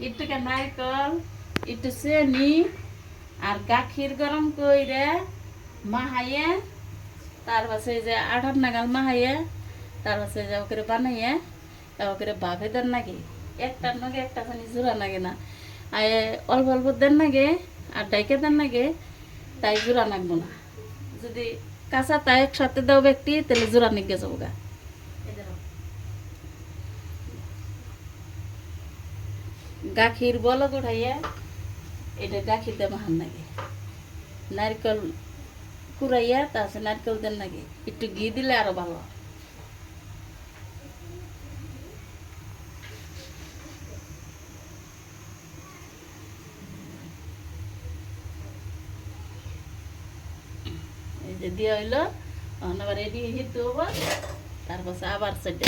একটু নারকল একটু চিনি আর গাখির গরম কইরে মাহাইয়ে তার পাশে যে আঠার নাগাল মাহাইয়ে তার পাশে যে ওকে বানাইয়ে ওকে ভাবে দেন নাকি একটার নাগে একটা খানি জোড়া নাগে না আর অল্প অল্প দেন নাগে আর ডাইকে দেন নাগে তাই জোড়া নাগবো না যদি কাঁচা তাই একসাথে দাও ব্যক্তি তাহলে জোড়া নিগে যাবো গা গাখির বলক উঠাইয়া এটা গাখির দিয়ে মাহান নাগে নারকেল কুড়াইয়া তারপরে নারকেল দেন নাকি একটু ঘি দিলে আরো ভালো এই যে দিয়ে হইলো আবার রেডি হইতে হবো তারপর আবার সেটা